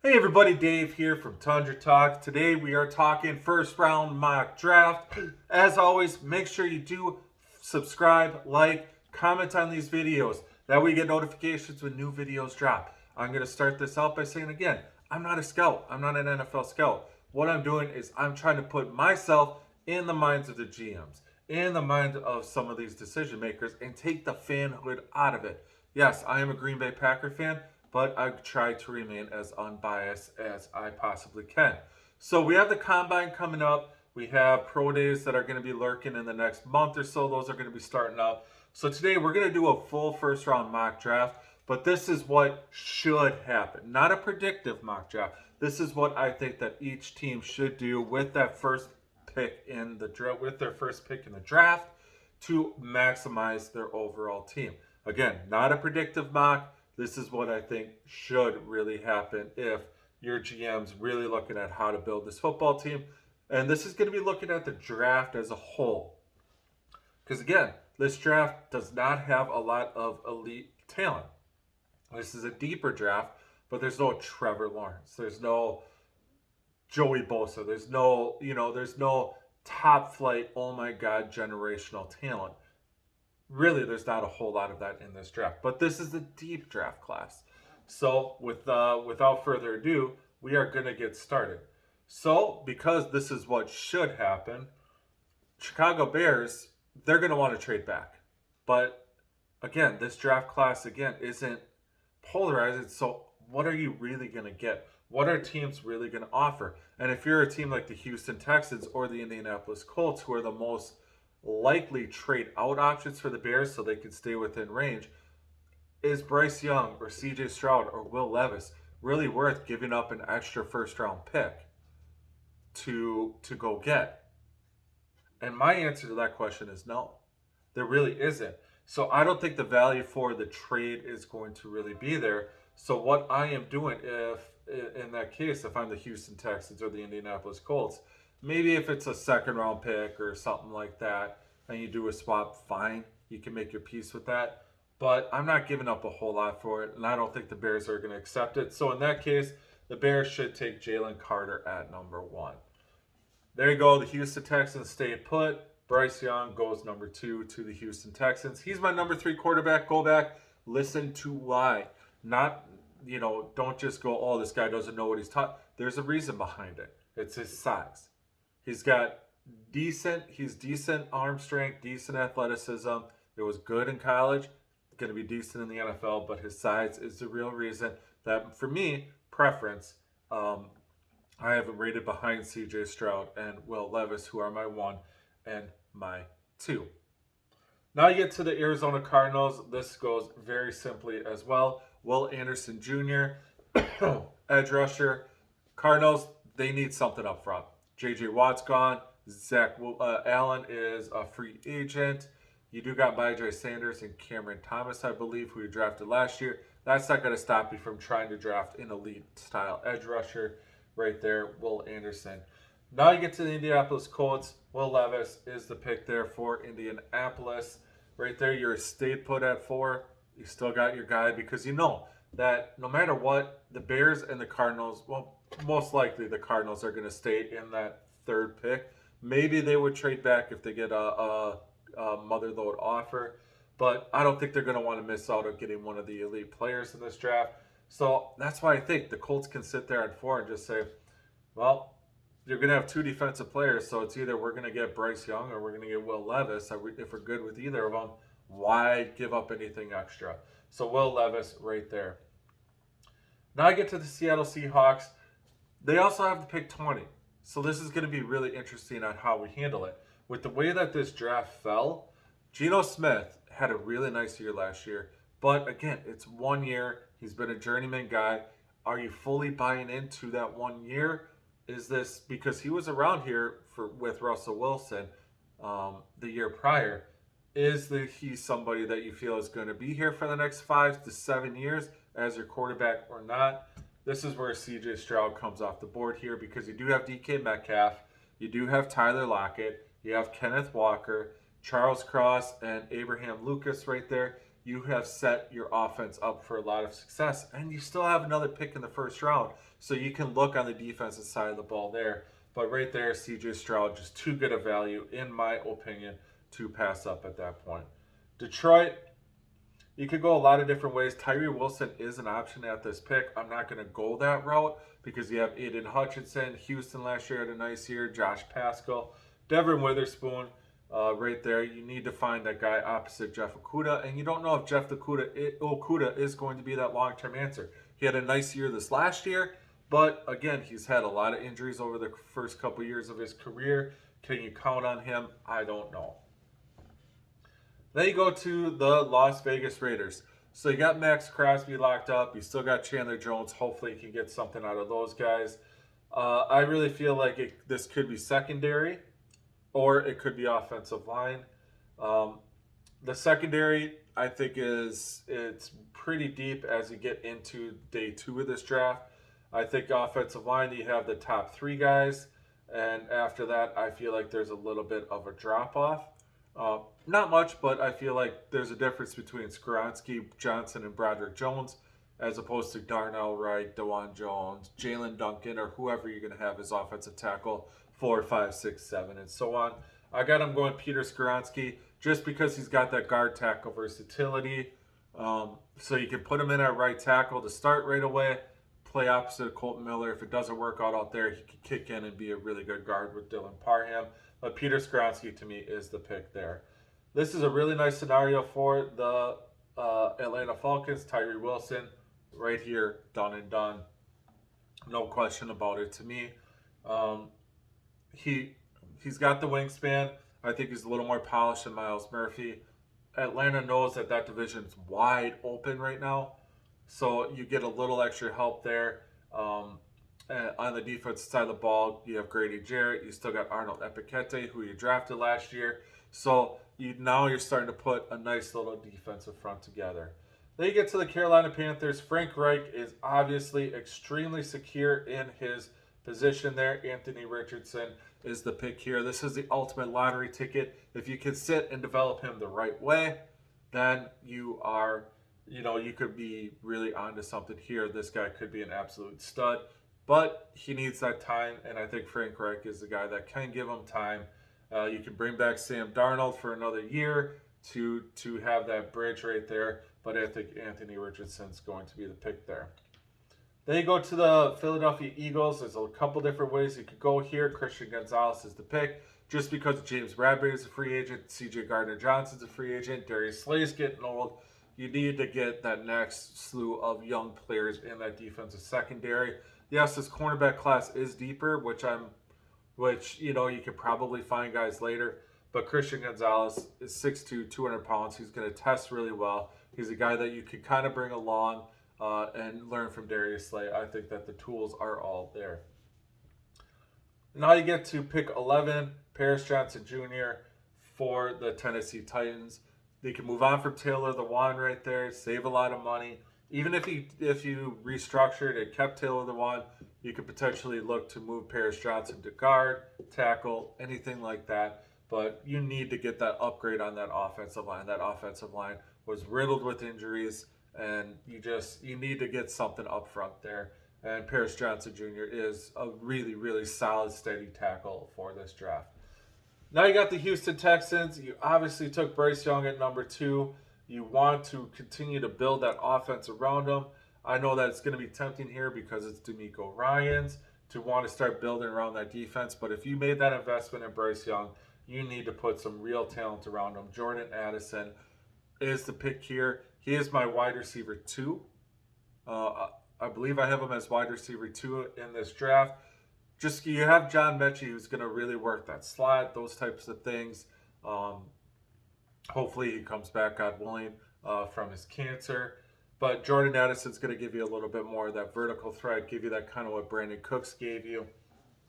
Hey everybody, Dave here from Tundra Talk. Today we are talking first round mock draft. As always, make sure you do subscribe, like, comment on these videos. That way you get notifications when new videos drop. I'm going to start this out by saying again, I'm not a scout. I'm not an NFL scout. What I'm doing is I'm trying to put myself in the minds of the GMs, in the mind of some of these decision makers, and take the fanhood out of it. Yes, I am a Green Bay Packer fan, but I try to remain as unbiased as I possibly can. So we have the combine coming up. We have pro days that are going to be lurking in the next month or so. Those are going to be starting up. So today we're going to do a full first round mock draft, but this is what should happen, not a predictive mock draft. This is what I think that each team should do with that first pick in the draft, with their first pick in the draft, to maximize their overall team. Again, not a predictive mock. This is what I think should really happen if your GM's really looking at how to build this football team. And this is going to be looking at the draft as a whole. Because again, this draft does not have a lot of elite talent. This is a deeper draft, but there's no Trevor Lawrence. There's no Joey Bosa. There's no top flight, oh my God, generational talent. Really, there's not a whole lot of that in this draft, but this is a deep draft class. So without further ado, we are going to get started. So because this is what should happen, Chicago Bears, they're going to want to trade back. But again, this draft class, again, isn't polarized. So what are you really going to get? What are teams really going to offer? And if you're a team like the Houston Texans or the Indianapolis Colts, who are the most likely trade out options for the Bears so they can stay within range, is Bryce Young or CJ Stroud or Will Levis really worth giving up an extra first round pick to go get? And my answer to that question is no. There really isn't. So I don't think the value for the trade is going to really be there. So what I am doing, if in that case, if I'm the Houston Texans or the Indianapolis Colts, maybe if it's a second round pick or something like that, and you do a swap, fine. You can make your peace with that. But I'm not giving up a whole lot for it, and I don't think the Bears are going to accept it. So in that case, the Bears should take Jalen Carter at number 1. There you go. The Houston Texans stay put. Bryce Young goes number 2 to the Houston Texans. He's my number 3 quarterback. Go back, listen to why. Not, don't just go, oh, this guy doesn't know what he's taught. There's a reason behind it. It's his size. He's decent arm strength, decent athleticism. It was good in college, going to be decent in the NFL, but his size is the real reason that, for me, preference, I have him rated behind CJ Stroud and Will Levis, who are my 1 and my 2. Now you get to the Arizona Cardinals. This goes very simply as well. Will Anderson Jr., edge rusher. Cardinals, they need something up front. J.J. Watt's gone. Zach Allen is a free agent. You do got Myjai Sanders and Cameron Thomas, I believe, who you drafted last year. That's not going to stop you from trying to draft an elite-style edge rusher right there, Will Anderson. Now you get to the Indianapolis Colts. Will Levis is the pick there for Indianapolis. Right there, you're stayed put at 4. You still got your guy because you know that no matter what, the Bears and the Cardinals, well, most likely the Cardinals are going to stay in that 3rd pick. Maybe they would trade back if they get a mother load offer, but I don't think they're going to want to miss out on getting one of the elite players in this draft. So that's why I think the Colts can sit there at 4 and just say, well, you're going to have 2 defensive players, so it's either we're going to get Bryce Young or we're going to get Will Levis. If we're good with either of them, why give up anything extra? So Will Levis right there. Now I get to the Seattle Seahawks. They also have to pick 20. So this is going to be really interesting on how we handle it. With the way that this draft fell, Geno Smith had a really nice year last year. But again, it's 1 year. He's been a journeyman guy. Are you fully buying into that 1 year? Is this because he was around here with Russell Wilson the year prior? Is he somebody that you feel is going to be here for the next 5 to 7 years as your quarterback or not? This is where CJ Stroud comes off the board here because you do have DK Metcalf, you do have Tyler Lockett, you have Kenneth Walker, Charles Cross, and Abraham Lucas right there. you have set your offense up for a lot of success. And you still have another pick in the first round. So you can look on the defensive side of the ball there. But right there, CJ Stroud, just too good a value, in my opinion, to pass up at that point. Detroit, you could go a lot of different ways. Tyree Wilson is an option at this pick. I'm not going to go that route because you have Aiden Hutchinson. Houston last year had a nice year. Josh Pascal. Devin Witherspoon right there. You need to find that guy opposite Jeff Okudah. And you don't know if Jeff Okudah is going to be that long-term answer. He had a nice year this last year. But, again, he's had a lot of injuries over the first couple years of his career. Can you count on him? I don't know. Then you go to the Las Vegas Raiders. So you got Max Crosby locked up. You still got Chandler Jones. Hopefully you can get something out of those guys. I really feel like this could be secondary or it could be offensive line. The secondary, I think, it's pretty deep as you get into day 2 of this draft. I think offensive line, you have the top 3 guys. And after that, I feel like there's a little bit of a drop-off. Not much, but I feel like there's a difference between Skoronski, Johnson, and Broderick Jones as opposed to Darnell Wright, DeJuan Jones, Jalen Duncan, or whoever you're going to have as offensive tackle, 4, 5, 6, 7, and so on. I got him going Peter Skoronski just because he's got that guard tackle versatility. So you can put him in at right tackle to start right away, play opposite Colton Miller. If it doesn't work out there, he can kick in and be a really good guard with Dylan Parham. But Peter Skoronski, to me, is the pick there. This is a really nice scenario for the Atlanta Falcons. Tyree Wilson, right here, done and done. No question about it to me. He's got the wingspan. I think he's a little more polished than Myles Murphy. Atlanta knows that division is wide open right now. So you get a little extra help there. On the defensive side of the ball, you have Grady Jarrett. You still got Arnold Epikete, who you drafted last year. So now you're starting to put a nice little defensive front together. Then you get to the Carolina Panthers. Frank Reich is obviously extremely secure in his position there. Anthony Richardson is the pick here. This is the ultimate lottery ticket. If you can sit and develop him the right way, then you could be really onto something here. This guy could be an absolute stud, but he needs that time, and I think Frank Reich is the guy that can give him time. You can bring back Sam Darnold for another year to have that bridge right there, but I think Anthony Richardson's going to be the pick there. Then you go to the Philadelphia Eagles. There's a couple different ways you could go here. Christian Gonzalez is the pick. Just because James Bradbury is a free agent, C.J. Gardner-Johnson's a free agent, Darius Slay's getting old. You need to get that next slew of young players in that defensive secondary. Yes, this cornerback class is deeper, which you could probably find guys later. But Christian Gonzalez is 6'2", 200 pounds. He's going to test really well. He's a guy that you could kind of bring along and learn from Darius Slay. I think that the tools are all there. Now you get to pick 11, Paris Johnson Jr. for the Tennessee Titans. They can move on from Taylor Lewan right there, save a lot of money. Even if you restructured and kept Taylor Lewan, you could potentially look to move Paris Johnson to guard, tackle, anything like that. But you need to get that upgrade on that offensive line. That offensive line was riddled with injuries, and you need to get something up front there. And Paris Johnson Jr. is a really, really solid, steady tackle for this draft. Now you got the Houston Texans. You obviously took Bryce Young at number 2. You want to continue to build that offense around him. I know that it's going to be tempting here because it's DeMeco Ryans to want to start building around that defense. But if you made that investment in Bryce Young, you need to put some real talent around him. Jordan Addison is the pick here. He is my wide receiver 2. I believe I have him as wide receiver 2 in this draft. Just you have John Mechie, who's going to really work that slot, those types of things. Hopefully he comes back, God willing, from his cancer. But Jordan Addison's going to give you a little bit more of that vertical threat, give you that kind of what Brandon Cooks gave you,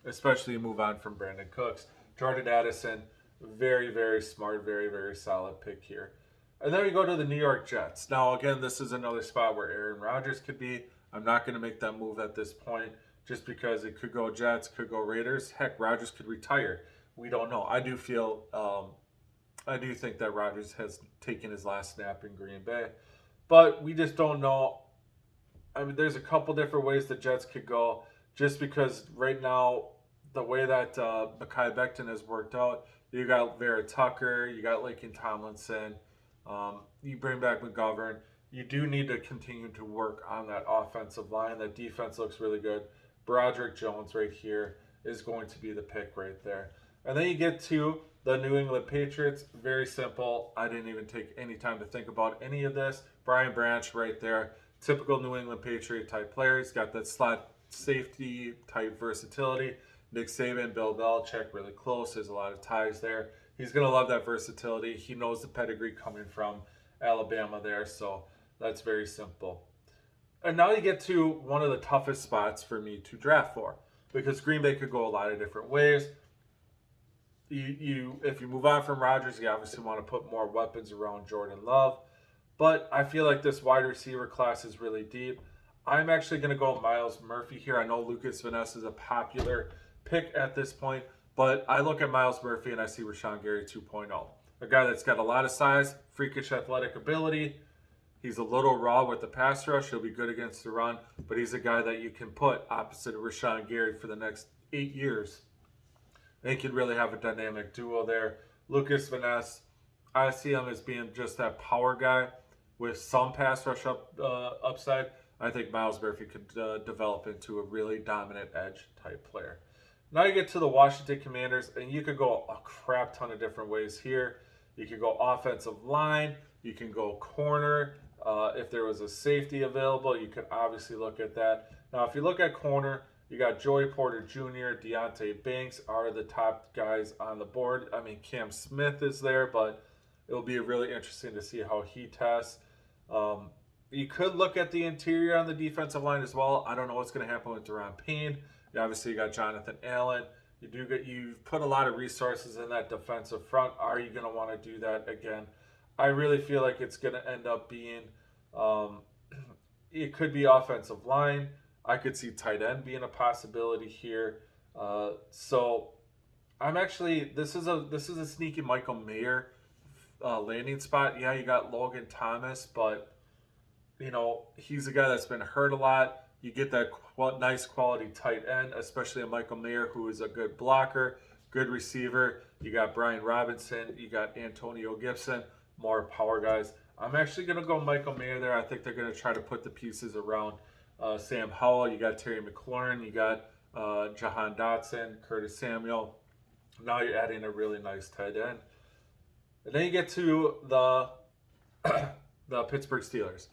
especially you move on from Brandon Cooks. Jordan Addison, very, very smart, very, very solid pick here. And then we go to the New York Jets. Now, again, this is another spot where Aaron Rodgers could be. I'm not going to make that move at this point just because it could go Jets, could go Raiders. Heck, Rodgers could retire. We don't know. I do feel I do think that Rodgers has taken his last snap in Green Bay, but we just don't know. I mean, there's a couple different ways the Jets could go, just because right now the way that Mekhi Becton has worked out, you got Vera Tucker, you got Laken Tomlinson, you bring back McGovern. You do need to continue to work on that offensive line. That defense looks really good. Broderick Jones right here is going to be the pick right there. And then you get to the New England Patriots. Very simple. I didn't even take any time to think about any of this. Brian Branch right there. Typical New England Patriot type player. He's got that slot safety type versatility. Nick Saban, Bill Belichick, really close. There's a lot of ties there. He's going to love that versatility. He knows the pedigree coming from Alabama there. So that's very simple. And now you get to one of the toughest spots for me to draft for, because Green Bay could go a lot of different ways. If you move on from Rodgers, you obviously want to put more weapons around Jordan Love. But I feel like this wide receiver class is really deep. I'm actually going to go Myles Murphy here. I know Lucas Van Ness is a popular pick at this point, but I look at Myles Murphy and I see Rashawn Gary 2.0. A guy that's got a lot of size, freakish athletic ability. He's a little raw with the pass rush. He'll be good against the run, but he's a guy that you can put opposite of Rashawn Gary for the next 8 years. They can really have a dynamic duo there. Lucas Van Ness, I see him as being just that power guy with some pass rush upside. I think Myles Murphy could develop into a really dominant edge type player. Now you get to the Washington Commanders, and you could go a crap ton of different ways here. You could go offensive line. You can go corner. If there was a safety available, you could obviously look at that. Now, if you look at corner, you got Joey Porter Jr., Deonte Banks are the top guys on the board. I mean, Cam Smith is there, but it'll be really interesting to see how he tests. You could look at the interior on the defensive line as well. I don't know what's going to happen with Deron Payne. Obviously, you got Jonathan Allen. You've put a lot of resources in that defensive front. Are you going to want to do that again? I really feel like it's going to end up being, it could be offensive line. I could see tight end being a possibility here. So I'm actually, this is a sneaky Michael Mayer landing spot. Yeah, you got Logan Thomas, but he's a guy that's been hurt a lot. You get that nice quality tight end, especially a Michael Mayer, who is a good blocker, good receiver. You got Brian Robinson. You got Antonio Gibson, more power guys. I'm actually going to go Michael Mayer there. I think they're going to try to put the pieces around Sam Howell. You got Terry McLaurin. You got Jahan Dotson, Curtis Samuel. Now you're adding a really nice tight end. And then you get to the Pittsburgh Steelers.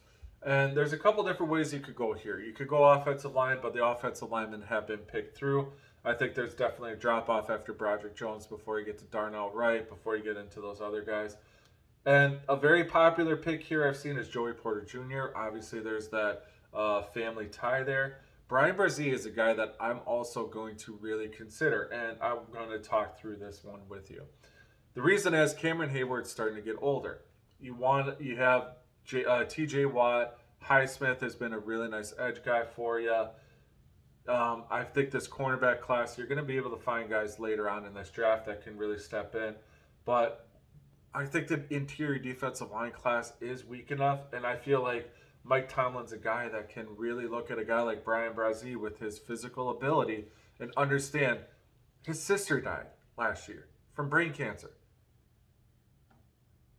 And there's a couple different ways you could go here. You could go offensive line, but the offensive linemen have been picked through. I think there's definitely a drop-off after Broderick Jones before you get to Darnell Wright, before you get into those other guys. And a very popular pick here I've seen is Joey Porter Jr. Obviously, there's that family tie there. Brian Brzee is a guy that I'm also going to really consider, and I'm going to talk through this one with you. The reason is Cameron Hayward's starting to get older. You have TJ Watt. Highsmith has been a really nice edge guy for you. I think this cornerback class, you're going to be able to find guys later on in this draft that can really step in. But I think the interior defensive line class is weak enough, and I feel like Mike Tomlin's a guy that can really look at a guy like Brian Brzee with his physical ability and understand his sister died last year from brain cancer.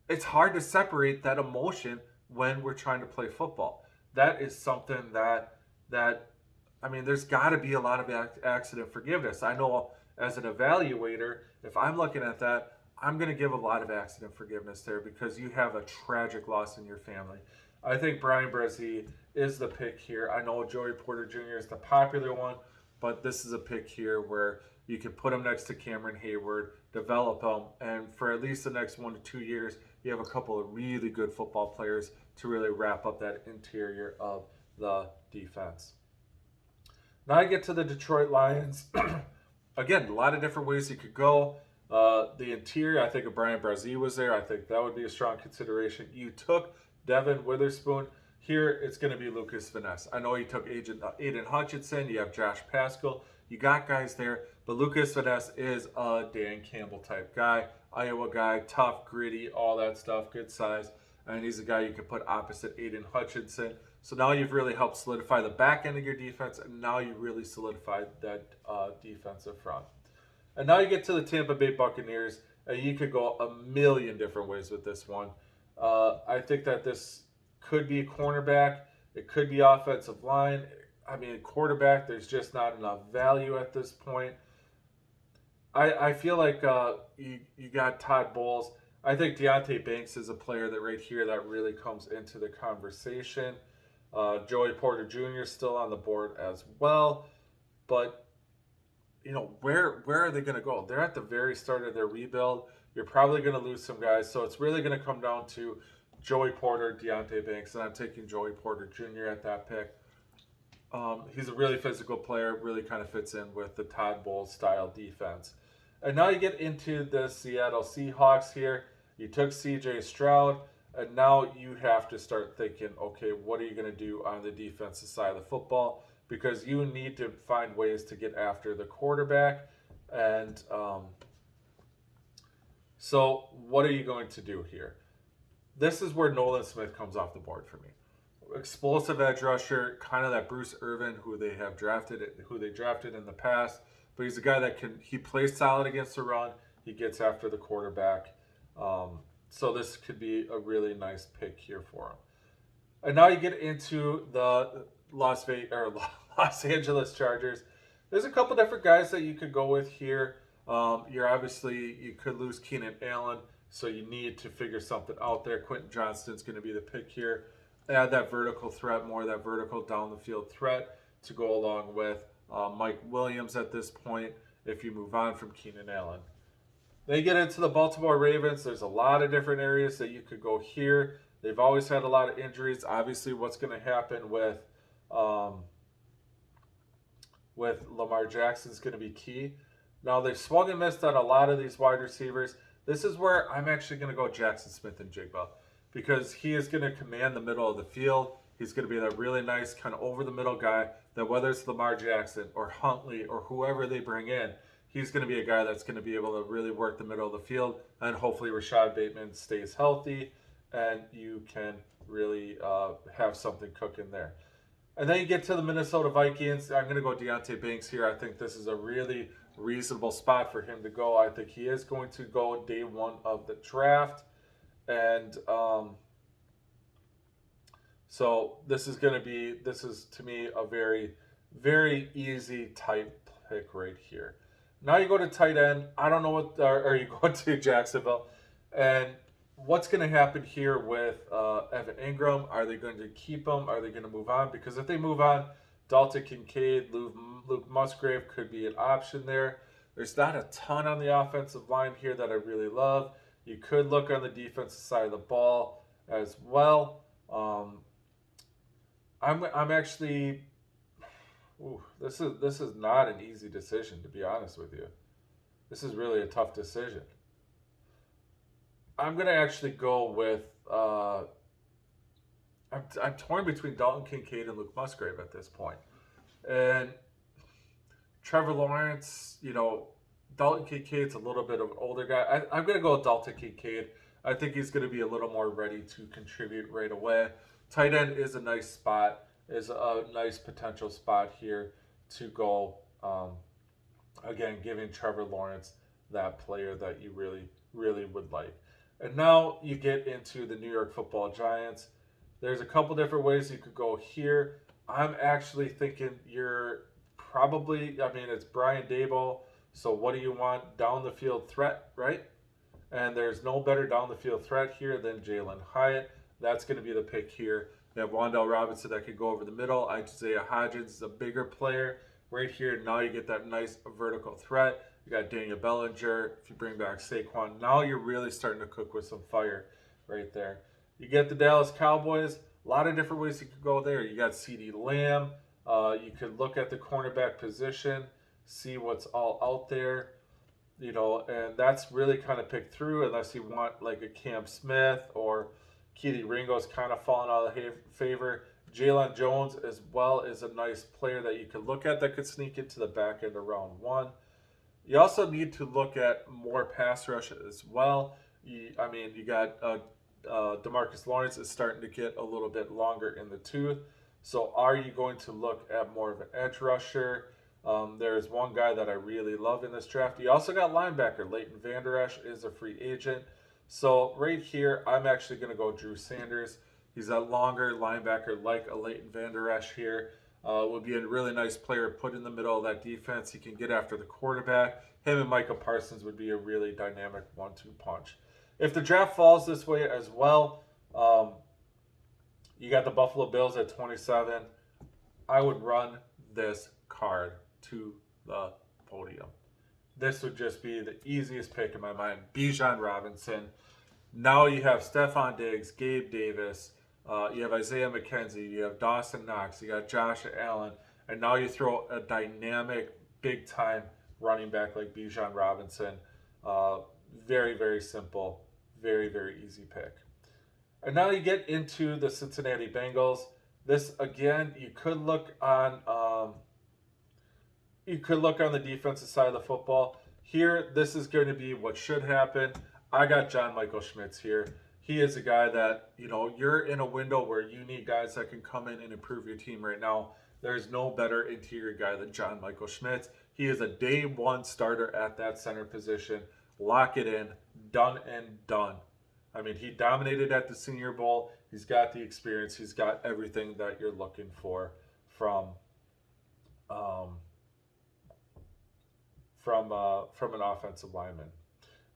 It's hard to separate that emotion when we're trying to play football. That is something that I mean, there's got to be a lot of accident forgiveness. I know as an evaluator, if I'm looking at that, I'm going to give a lot of accident forgiveness there because you have a tragic loss in your family. I think Brian Brzee is the pick here. I know Joey Porter Jr. is the popular one, but this is a pick here where you can put him next to Cameron Hayward, develop him, and for at least the next 1 to 2 years, you have a couple of really good football players to really wrap up that interior of the defense. Now I get to the Detroit Lions. Again, a lot of different ways you could go. The interior, I think if Brian Brzee was there, I think that would be a strong consideration. You took Devin Witherspoon. Here, it's going to be Lucas Van Ness. I know you took Aiden Hutchinson. You have Josh Paschal. You got guys there. But Lucas Van Ness is a Dan Campbell type guy. Iowa guy, tough, gritty, all that stuff, good size. And he's a guy you can put opposite Aiden Hutchinson. So now you've really helped solidify the back end of your defense, and now you really solidified that defensive front. And now you get to the Tampa Bay Buccaneers, and you could go a million different ways with this one. I think that this could be a cornerback. It could be offensive line. I mean, quarterback, there's just not enough value at this point. I feel like you got Todd Bowles. I think Deonte Banks is a player that right here that really comes into the conversation. Joey Porter Jr. is still on the board as well. But, you know, where are they going to go? They're at the very start of their rebuild. You're probably going to lose some guys. So it's really going to come down to Joey Porter, Deonte Banks. And I'm taking Joey Porter Jr. at that pick. He's a really physical player, really kind of fits in with the Todd Bowles style defense. And now you get into the Seattle Seahawks here. You took CJ Stroud, and now you have to start thinking, okay, what are you going to do on the defensive side of the football? Because you need to find ways to get after the quarterback. And so what are you going to do here? This is where Nolan Smith comes off the board for me. Explosive edge rusher, kind of that Bruce Irvin who they drafted in the past. But he's a guy that he plays solid against the run. He gets after the quarterback. So this could be a really nice pick here for him. And now you get into the Los Angeles Chargers. There's a couple different guys that you could go with here. You could lose Keenan Allen, so you need to figure something out there. Quentin Johnston's going to be the pick here. Add that vertical threat, more of that vertical down the field threat to go along with Mike Williams at this point if you move on from Keenan Allen. Then you get into the Baltimore Ravens. There's a lot of different areas that you could go here. They've always had a lot of injuries. Obviously, what's going to happen with Lamar Jackson is going to be key. Now, they've swung and missed on a lot of these wide receivers. This is where I'm actually going to go Jackson Smith and Jigba, because he is going to command the middle of the field. He's going to be that really nice kind of over-the-middle guy that whether it's Lamar Jackson or Huntley or whoever they bring in, he's going to be a guy that's going to be able to really work the middle of the field. And hopefully Rashad Bateman stays healthy and you can really have something cooking there. And then you get to the Minnesota Vikings. I'm going to go Deonte Banks here. I think this is a really reasonable spot for him to go. I think he is going to go day one of the draft. And so this is to me a very, very easy type pick right here. Now you go to tight end. I don't know or you go to Jacksonville. And what's going to happen here with Evan Ingram? Are they going to keep him? Are they going to move on? Because if they move on, Dalton Kincaid, Luke Musgrave could be an option there. There's not a ton on the offensive line here that I really love. You could look on the defensive side of the ball as well. I'm actually. This is not an easy decision, to be honest with you. This is really a tough decision. I'm gonna actually go with. I'm torn between Dalton Kincaid and Luke Musgrave at this point, and Trevor Lawrence. Dalton Kincaid's a little bit of an older guy. I'm gonna go with Dalton Kincaid. I think he's gonna be a little more ready to contribute right away. Tight end is a nice spot. Is a nice potential spot here to go. Again, giving Trevor Lawrence that player that you really, really would like. And now you get into the New York Football Giants. There's a couple different ways you could go here. I'm actually thinking it's Brian Daboll. So what do you want? Down the field threat, right? And there's no better down the field threat here than Jalen Hyatt. That's going to be the pick here. You have Wan'Dale Robinson that could go over the middle. Isaiah Hodgins is a bigger player right here. Now you get that nice vertical threat. You got Daniel Bellinger. If you bring back Saquon, now you're really starting to cook with some fire right there. You get the Dallas Cowboys. A lot of different ways you could go there. You got CeeDee Lamb. You could look at the cornerback position, see what's all out there. And that's really kind of picked through unless you want like a Cam Smith or Keely Ringo's kind of fallen out of favor. Jalen Jones as well is a nice player that you could look at that could sneak into the back end of round one. You also need to look at more pass rush as well. You got Demarcus Lawrence is starting to get a little bit longer in the tooth. So are you going to look at more of an edge rusher? There's one guy that I really love in this draft. You also got linebacker. Leighton Vander Esch is a free agent. So right here, I'm actually going to go Drew Sanders. He's a longer linebacker like a Leighton Vander Esch here. Would be a really nice player put in the middle of that defense. He can get after the quarterback. Him and Micah Parsons would be a really dynamic 1-2 punch. If the draft falls this way as well, you got the Buffalo Bills at 27. I would run this card to the podium. This would just be the easiest pick in my mind. Bijan Robinson. Now you have Stephon Diggs, Gabe Davis, you have Isaiah McKenzie, you have Dawson Knox, you got Josh Allen, and now you throw a dynamic, big-time running back like Bijan Robinson. Very, very simple, very, very easy pick. And now you get into the Cincinnati Bengals. This again, you could look on the defensive side of the football. Here, this is going to be what should happen. I got John Michael Schmitz here. He is a guy that, you're in a window where you need guys that can come in and improve your team right now. There's no better interior guy than John Michael Schmitz. He is a day one starter at that center position. Lock it in. Done and done. I mean, he dominated at the Senior Bowl. He's got the experience. He's got everything that you're looking for from an offensive lineman.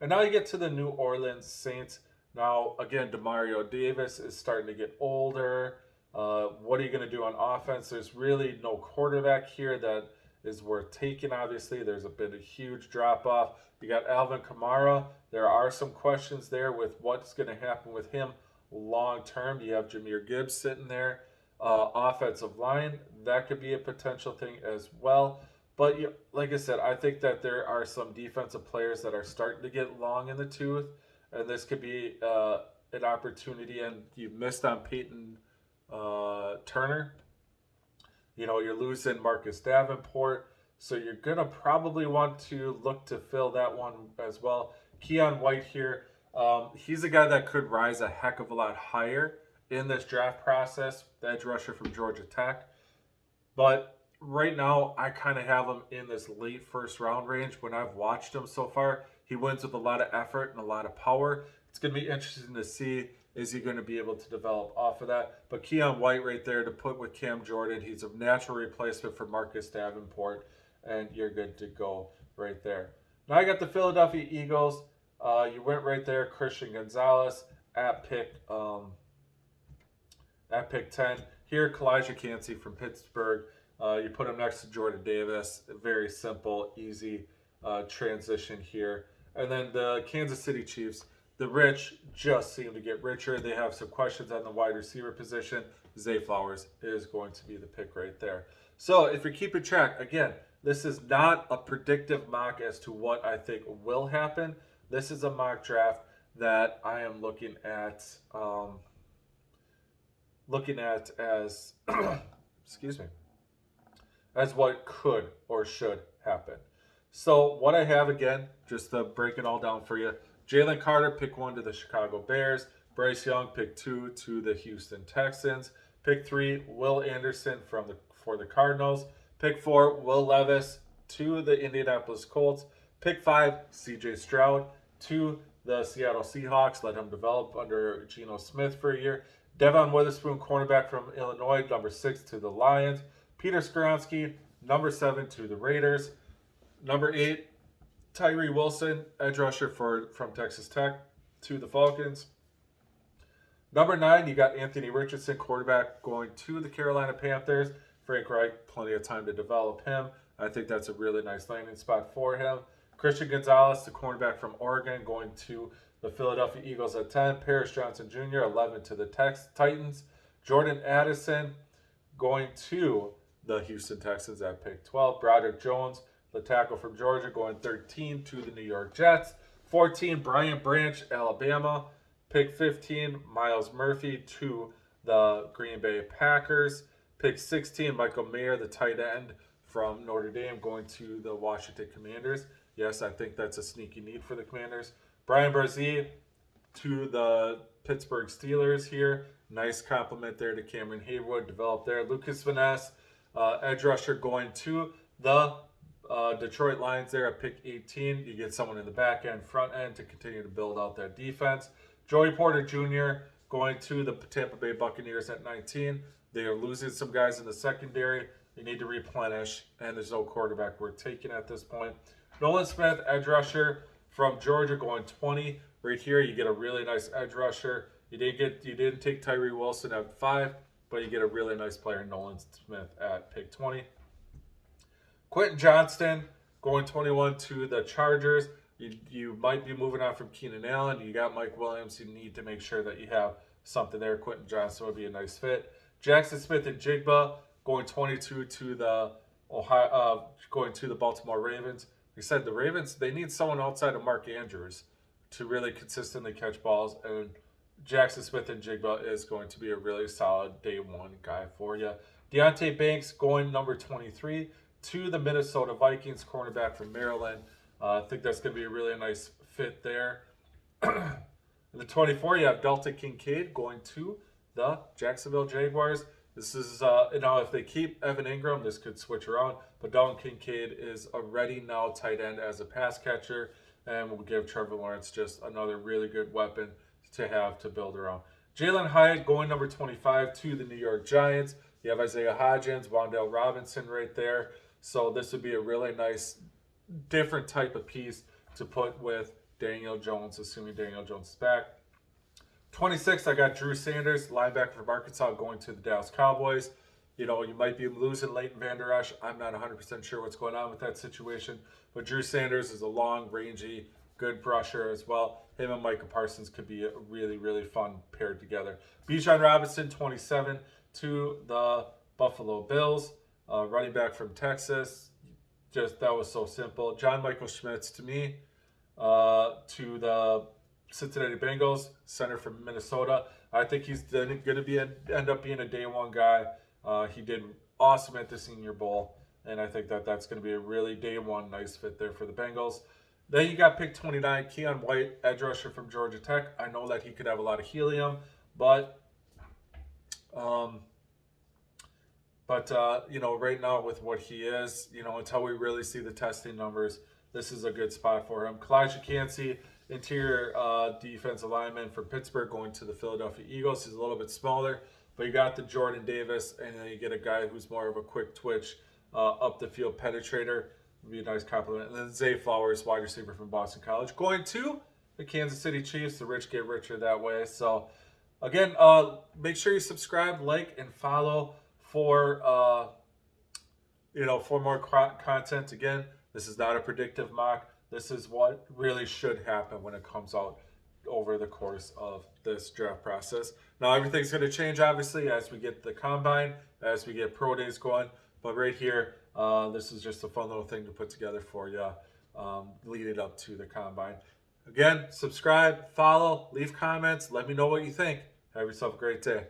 And now you get to the New Orleans Saints. Now, again, Demario Davis is starting to get older. What are you going to do on offense? There's really no quarterback here that is worth taking, obviously. There's been a huge drop-off. You got Alvin Kamara. There are some questions there with what's going to happen with him long-term. You have Jahmyr Gibbs sitting there. Offensive line, that could be a potential thing as well. But like I said, I think that there are some defensive players that are starting to get long in the tooth, and this could be an opportunity. And you missed on Peyton Turner. You're losing Marcus Davenport, so you're going to probably want to look to fill that one as well. Keon White here, he's a guy that could rise a heck of a lot higher in this draft process, the edge rusher from Georgia Tech. But right now, I kind of have him in this late first round range. When I've watched him so far, he wins with a lot of effort and a lot of power. It's going to be interesting to see, is he going to be able to develop off of that? But Keon White right there to put with Cam Jordan. He's a natural replacement for Marcus Davenport, and you're good to go right there. Now I got the Philadelphia Eagles. You went right there, Christian Gonzalez at pick 10. Here, Kalijah Cansey from Pittsburgh. You put him next to Jordan Davis. Very simple, easy transition here. And then the Kansas City Chiefs, the rich just seem to get richer. They have some questions on the wide receiver position. Zay Flowers is going to be the pick right there. So if you're keeping track, again, this is not a predictive mock as to what I think will happen. This is a mock draft that I am looking at as excuse me, as what could or should happen. So what I have, again, just to break it all down for you, Jalen Carter, pick 1 to the Chicago Bears. Bryce Young, pick 2 to the Houston Texans. Pick 3, Will Anderson for the Cardinals. Pick 4, Will Levis to the Indianapolis Colts. Pick 5, CJ Stroud to the Seattle Seahawks. Let him develop under Geno Smith for a year. Devon Witherspoon, cornerback from Illinois, number 6 to the Lions. Peter Skoronski, number 7 to the Raiders. Number 8, Tyree Wilson, edge rusher from Texas Tech to the Falcons. Number 9, you got Anthony Richardson, quarterback, going to the Carolina Panthers. Frank Reich, plenty of time to develop him. I think that's a really nice landing spot for him. Christian Gonzalez, the cornerback from Oregon, going to the Philadelphia Eagles at 10. Paris Johnson Jr., 11 to the Titans. Jordan Addison, going to the Houston Texans at pick 12. Broderick Jones, the tackle from Georgia, going 13 to the New York Jets. 14, Brian Branch, Alabama. Pick 15, Miles Murphy to the Green Bay Packers. Pick 16, Michael Mayer, the tight end from Notre Dame, going to the Washington Commanders. Yes, I think that's a sneaky need for the Commanders. Brian Barzee to the Pittsburgh Steelers here. Nice compliment there to Cameron Haywood, developed there. Lucas Van Ness, edge rusher, going to the Detroit Lions there at pick 18. You get someone in the back end, front end to continue to build out that defense. Joey Porter Jr. going to the Tampa Bay Buccaneers at 19. They are losing some guys in the secondary. They need to replenish, and there's no quarterback worth taking at this point. Nolan Smith, edge rusher from Georgia, going 20. Right here, you get a really nice edge rusher. You didn't take Tyree Wilson at 5, but you get a really nice player, Nolan Smith, at pick 20. Quentin Johnston going 21 to the Chargers. You might be moving on from Keenan Allen. You got Mike Williams. You need to make sure that you have something there. Quentin Johnston would be a nice fit. Jackson Smith and Jigba going 22 to the going to the Baltimore Ravens. We said the Ravens, they need someone outside of Mark Andrews to really consistently catch balls, and Jackson Smith and Jigba is going to be a really solid day one guy for you. Deonte Banks going number 23 to the Minnesota Vikings, cornerback from Maryland. I think that's going to be a really nice fit there. In the 24, you have Dalton Kincaid going to the Jacksonville Jaguars. This is, if they keep Evan Ingram, this could switch around. But Dalton Kincaid is a ready now tight end as a pass catcher, and will give Trevor Lawrence just another really good weapon to have to build around. Jalen Hyatt going number 25 to the New York Giants. You have Isaiah Hodgins, Wan'Dale Robinson right there. So this would be a really nice, different type of piece to put with Daniel Jones, assuming Daniel Jones is back. 26, I got Drew Sanders, linebacker from Arkansas, going to the Dallas Cowboys. You might be losing Leighton Vander Esch. I'm not 100% sure what's going on with that situation. But Drew Sanders is a long, rangy, good rusher as well. Him and Micah Parsons could be a really, really fun paired together. Bijan Robinson, 27, to the Buffalo Bills. Running back from Texas. Just, that was so simple. John Michael Schmitz to me. To the Cincinnati Bengals, center from Minnesota. I think he's going to end up being a day one guy. He did awesome at the Senior Bowl, and I think that's going to be a really day one nice fit there for the Bengals. Then you got pick 29, Keon White, edge rusher from Georgia Tech. I know that he could have a lot of helium, but right now with what he is, until we really see the testing numbers, this is a good spot for him. Kalijah Kancey, interior defensive lineman from Pittsburgh, going to the Philadelphia Eagles. He's a little bit smaller, but you got the Jordan Davis, and then you get a guy who's more of a quick twitch, up the field penetrator. Would be a nice compliment. And then Zay Flowers, wide receiver from Boston College, going to the Kansas City Chiefs. The rich get richer that way. So, again, make sure you subscribe, like, and follow for more content. Again, this is not a predictive mock. This is what really should happen when it comes out over the course of this draft process. Now, everything's going to change, obviously, as we get the combine, as we get pro days going. But right here, this is just a fun little thing to put together for you leading up to the combine. Again, subscribe, follow, leave comments. Let me know what you think. Have yourself a great day.